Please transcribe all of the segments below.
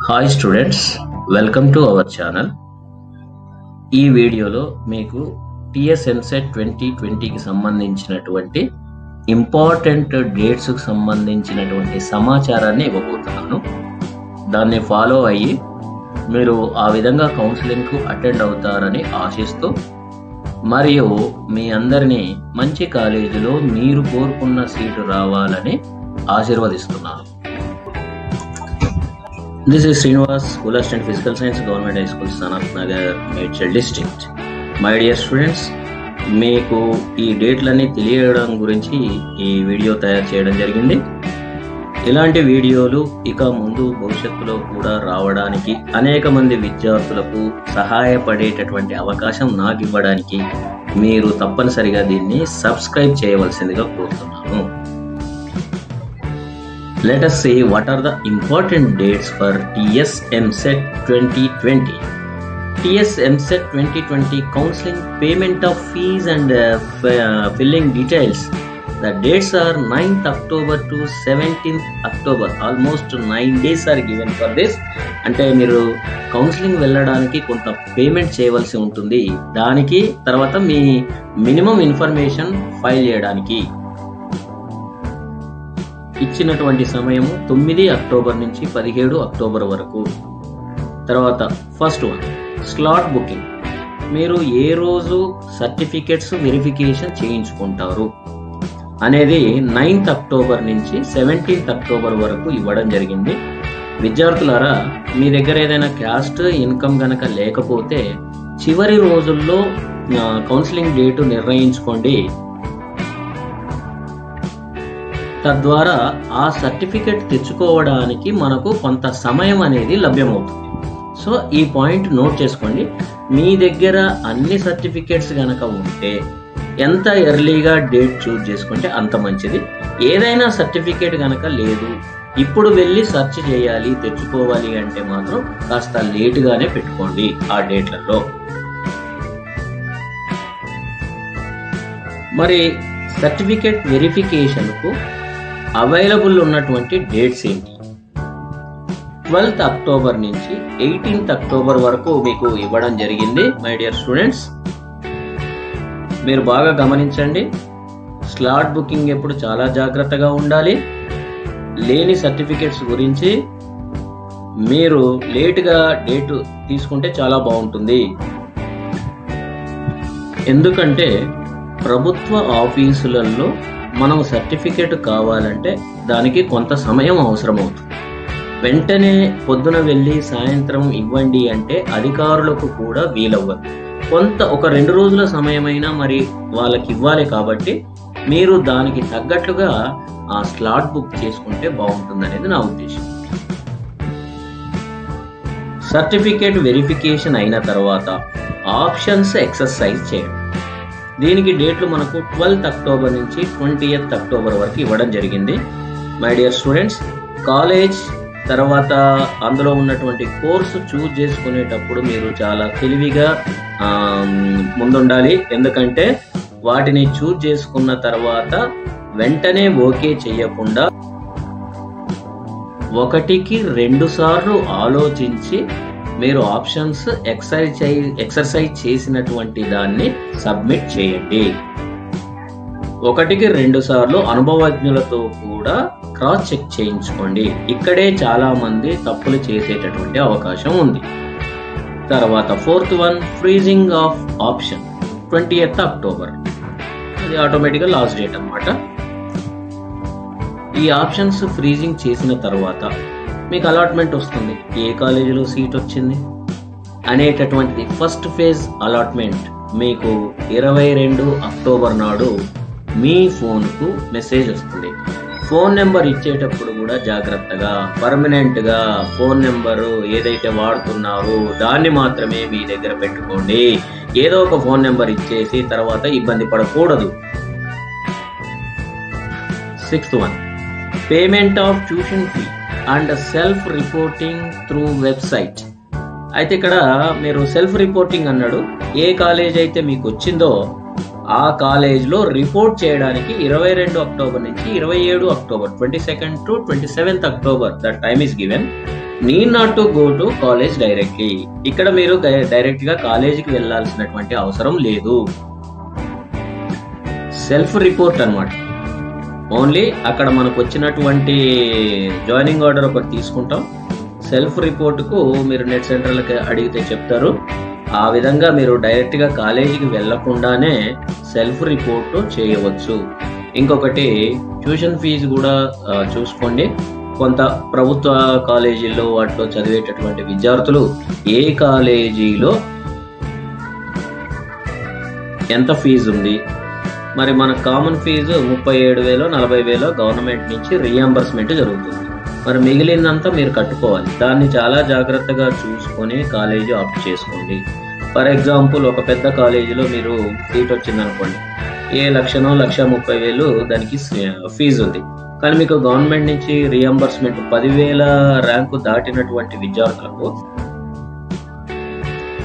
Hi students, welcome to our channel. ఈ వీడియోలో మీకు టిఎస్ ఎంసెట్ 2020కి సంబంధించినటువంటి ఇంపార్టెంట్ డేట్స్కి సంబంధించినటువంటి సమాచారాన్ని ఇవ్వబోతున్నాను. దాన్ని ఫాలో అయ్యి మీరు ఆ విధంగా కౌన్సిలింగ్కు అటెండ్ అవుతారని ఆశిస్తూ, మరియు మీ అందరినీ మంచి కాలేజీలో మీరు కోరుకున్న సీటు రావాలని ఆశీర్వదిస్తున్నాను. This is Srinivas, School Assistant Physical Science, Government High School, Sanat Nagar, Medchal District. My dear students, మీకు ఈ డేట్లన్నీ తెలియడం గురించి ఈ వీడియో తయారు చేయడం జరిగింది. ఇలాంటి వీడియోలు ఇక ముందు భవిష్యత్తులో కూడా రావడానికి, అనేక మంది విద్యార్థులకు సహాయపడేటటువంటి అవకాశం నాకు ఇవ్వడానికి మీరు తప్పనిసరిగా దీన్ని సబ్స్క్రైబ్ చేయవలసిందిగా కోరుతున్నాను. Let us see what are the important dates for TS EAMCET 2020. TS EAMCET 2020 counseling, payment of fees and filling details. The dates are 9th October to 17th October. Almost 9 days are given for this. అంటే మీరు counselling వెళ్ళడానికి కొంత payment చేయవలసి ఉంటుంది. దానికి తర్వాత మీ minimum information file చేయడానికి ఇచ్చినటువంటి సమయము 9 అక్టోబర్ నుంచి 17 అక్టోబర్ వరకు. తర్వాత ఫస్ట్ వన్, స్లాట్ బుకింగ్. మీరు ఏ రోజు సర్టిఫికెట్స్ వెరిఫికేషన్ చేయించుకుంటారు అనేది 9th అక్టోబర్ నుంచి 17th అక్టోబర్ వరకు ఇవ్వడం జరిగింది. విద్యార్థులారా, మీ దగ్గర ఏదైనా క్యాస్ట్ ఇన్కమ్ గనక లేకపోతే చివరి రోజుల్లో కౌన్సిలింగ్ డేటు నిర్ణయించుకోండి. తద్వారా ఆ సర్టిఫికెట్ తెచ్చుకోవడానికి మనకు కొంత సమయం అనేది లభ్యమవుతుంది. సో ఈ పాయింట్ నోట్ చేసుకోండి. మీ దగ్గర అన్ని సర్టిఫికెట్స్ కనుక ఉంటే ఎంత ఎర్లీగా డేట్ చూజ్ చేసుకుంటే అంత మంచిది. ఏదైనా సర్టిఫికేట్ కనుక లేదు, ఇప్పుడు వెళ్ళి సెర్చ్ చేయాలి, తెచ్చుకోవాలి అంటే మాత్రం కాస్త లేటుగానే పెట్టుకోండి ఆ డేట్లలో. మరి సర్టిఫికేట్ వెరిఫికేషన్కు అవైలబుల్ ఉన్నటువంటి డేట్స్ ఏంటి? 12th అక్టోబర్ నుంచి 18th అక్టోబర్ వరకు మీకు ఇవ్వడం జరిగింది. మై డియర్ స్టూడెంట్స్, మీరు బాగా గమనించండి. స్లాట్ బుకింగ్ ఎప్పుడు చాలా జాగ్రత్తగా ఉండాలి. లేని సర్టిఫికెట్స్ గురించి మీరు లేటుగా డేట్ తీసుకుంటే చాలా బాగుంటుంది. ఎందుకంటే ప్రభుత్వ ఆఫీసులలో మనం సర్టిఫికేట్ కావాలంటే దానికి కొంత సమయం అవసరం అవుతుంది. వెంటనే పొద్దున వెళ్ళి సాయంత్రం ఇవ్వండి అంటే అధికారులకు కూడా వీలవ్వదు. ఒక 2 రోజుల సమయమైనా మరి వాళ్ళకి ఇవ్వాలి. కాబట్టి మీరు దానికి తగ్గట్లుగా ఆ స్లాట్ బుక్ చేసుకుంటే బాగుంటుంది అనేది నా ఉద్దేశం. సర్టిఫికేట్ వెరిఫికేషన్ అయిన తర్వాత ఆప్షన్స్ ఎక్సర్సైజ్ చేయండి. దీనికి డేట్లు మనకు 12th అక్టోబర్ నుంచి 20th అక్టోబర్ వరకు ఇవ్వడం జరిగింది. మై డియర్ స్టూడెంట్స్, కాలేజ్ తర్వాత అందులో ఉన్నటువంటి కోర్సు చూజ్ చేసుకునేటప్పుడు మీరు చాలా తెలివిగా ముందుండాలి. ఎందుకంటే వాటిని చూజ్ చేసుకున్న తర్వాత వెంటనే ఓకే చేయకుండా 1కి 2 సార్లు ఆలోచించి మీరు ఆప్షన్స్ ఎక్సర్సైజ్ చేసినటువంటి దాన్ని సబ్మిట్ చేయండి. 1కి 2 సార్లు అనుభవజ్ఞులతో కూడా క్రాస్ చెక్ చేయించుకోండి. ఇక్కడే చాలా మంది తప్పులు చేసేటటువంటి అవకాశం ఉంది. తర్వాత 4th one, freezing of option 20th October. అది ఆటోమేటిక్గా లాస్ట్ డేట్ అన్నమాట. ఈ ఆప్షన్స్ ఫ్రీజింగ్ చేసిన తర్వాత మీకు అలాట్మెంట్ వస్తుంది. ఏ కాలేజీలో సీట్ వచ్చింది అనేటటువంటిది ఫస్ట్ ఫేజ్ అలాట్మెంట్ మీకు 22 అక్టోబర్ నాడు మీ ఫోన్కు మెసేజ్ వస్తుంది. ఫోన్ నెంబర్ ఇచ్చేటప్పుడు కూడా జాగ్రత్తగా పర్మనెంట్గా ఫోన్ నెంబరు ఏదైతే వాడుతున్నారో దాన్ని మాత్రమే మీ దగ్గర పెట్టుకోండి. ఏదో ఒక ఫోన్ నెంబర్ ఇచ్చేసి తర్వాత ఇబ్బంది పడకూడదు. 6th one, payment of tuition fee and self reporting through website. అయితే ఇక్కడ మీరు సెల్ఫ్ రిపోర్టింగ్ అన్నాడు. ఏ కాలేజ్ అయితే మీకు వచ్చిందో ఆ కాలేజ్లో రిపోర్ట్ చేయడానికి 22 అక్టోబర్ నుంచి 27 October 22nd to 27th October the time is given. Need not to go to college directly. ఇక్కడ మీరు డైరెక్ట్ గా కాలేజీకి వెళ్ళాల్సినటువంటి అవసరం లేదు. సెల్ఫ్ రిపోర్ట్ అన్నమాట. ఓన్లీ అక్కడ మనకు వచ్చినటువంటి జాయినింగ్ ఆర్డర్ ఒకటి తీసుకుంటాం. సెల్ఫ్ రిపోర్ట్కు మీరు నెట్ సెంటర్లకి అడిగితే చెప్తారు. ఆ విధంగా మీరు డైరెక్ట్గా కాలేజీకి వెళ్లకుండానే సెల్ఫ్ రిపోర్ట్ చేయవచ్చు. ఇంకొకటి ట్యూషన్ ఫీజు కూడా చూసుకోండి. కొంత ప్రభుత్వ కాలేజీల్లో వాటిలో చదివేటటువంటి విద్యార్థులు ఏ కాలేజీలో ఎంత ఫీజు ఉంది, మరి మన కామన్ ఫీజు 37,000 40,000 గవర్నమెంట్ నుంచి రీఎంబర్స్మెంట్ జరుగుతుంది. మరి మిగిలిందంతా మీరు కట్టుకోవాలి. దాన్ని చాలా జాగ్రత్తగా చూసుకొని కాలేజీ ఆప్ట్ చేసుకోండి. ఫర్ ఎగ్జాంపుల్ ఒక పెద్ద కాలేజీలో మీరు సీట్ వచ్చిందనుకోండి, 1,30,000 దానికి ఫీజు ఉంది. కానీ మీకు గవర్నమెంట్ నుంచి రీఎంబర్స్మెంట్ 10,000 ర్యాంకు దాటినటువంటి విద్యార్థులకు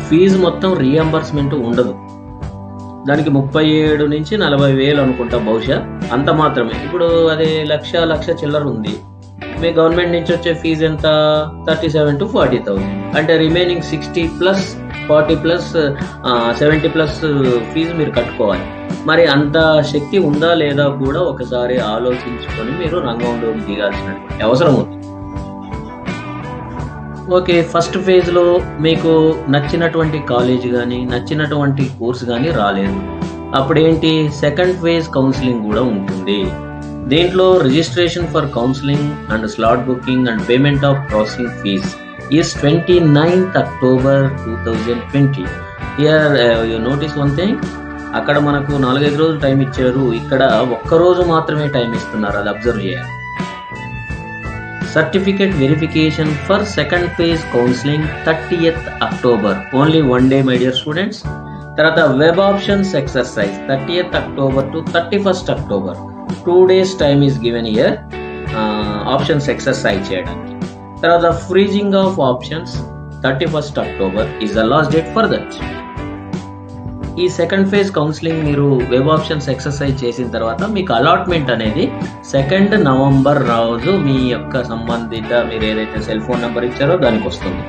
ఫీజు మొత్తం రీఎంబర్స్మెంట్ ఉండదు. దానికి 37 నుంచి 40,000 అనుకుంటా, బహుశా అంత మాత్రమే. ఇప్పుడు అది లక్ష చిల్లర ఉంది. మీ గవర్నమెంట్ నుంచి వచ్చే ఫీజు ఎంత? 37,000 to 40,000. అంటే remaining 60 plus 40 plus 70 plus fees మీరు కట్టుకోవాలి. మరి అంత శక్తి ఉందా లేదా కూడా ఒకసారి ఆలోచించుకొని మీరు రంగంలో దిగాల్సినటువంటి అవసరం ఉంది. ఓకే, ఫస్ట్ ఫేజ్లో మీకు నచ్చినటువంటి కాలేజ్ కానీ నచ్చినటువంటి కోర్స్ కానీ రాలేదు. అప్పుడేంటి, సెకండ్ ఫేజ్ కౌన్సిలింగ్ కూడా ఉంటుంది. దీంట్లో registration for counselling and slot booking and payment of processing fees is 29th October 2020. Here you notice one thing, అక్కడ మనకు 4-5 రోజులు టైం ఇచ్చారు, ఇక్కడ ఒక్కరోజు మాత్రమే టైం ఇస్తున్నారు. అది అబ్జర్వ్ చేయాలి. Certificate verification for second phase counselling 30th October, only 1 day my dear students. తర్వాత web options exercise 30th October to 31st October, 2 days time is given your options exercise చేయడానికి. తర్వాత freezing of options 31st October is the last date for that. ఈ second phase counselling మీరు web options exercise చేసిన తర్వాత మీకు allotment అనేది 2nd November రోజు మీ యొక్క సంబంధిత మీరు ఏదైతే సెల్ ఫోన్ నెంబర్ ఇచ్చారో దానికి వస్తుంది.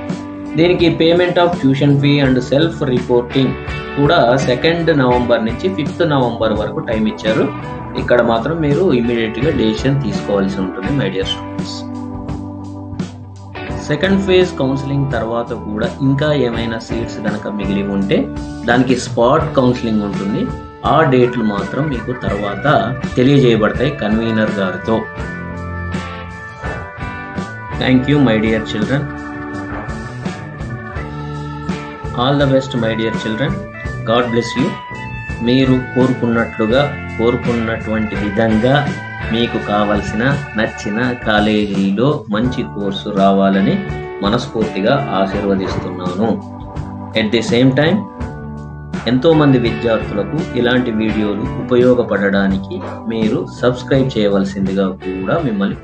దీనికి payment of tuition fee and self reporting కూడా 2nd November నుంచి 5th November వరకు టైం ఇచ్చారు. ఇక్కడ మాత్రం మీరు ఇమీడియట్గా డెసిషన్ తీసుకోవాల్సి ఉంటుంది my dear students. Second phase counselling తర్వాత కూడా ఇంకా ఏమైనా సీట్స్ కనుక మిగిలి ఉంటే దానికి స్పాట్ కౌన్సిలింగ్ ఉంటుంది. ఆ డేట్లు మాత్రం మీకు తర్వాత తెలియజేయబడతాయి కన్వీనర్ గారితో. Thank you my dear children. All the best my dear children. God bless you. మీరు కోరుకున్నటువంటి విధంగా మీకు కావలసిన నచ్చిన కాలేజీలో మంచి కోర్సు రావాలని మనస్ఫూర్తిగా ఆశీర్వదిస్తున్నాను. ఎట్ ది సేమ్ టైం ఎంతోమంది విద్యార్థులకు ఇలాంటి వీడియోలు ఉపయోగపడడానికి మీరు సబ్స్క్రైబ్ చేయవలసిందిగా కూడా మిమ్మల్ని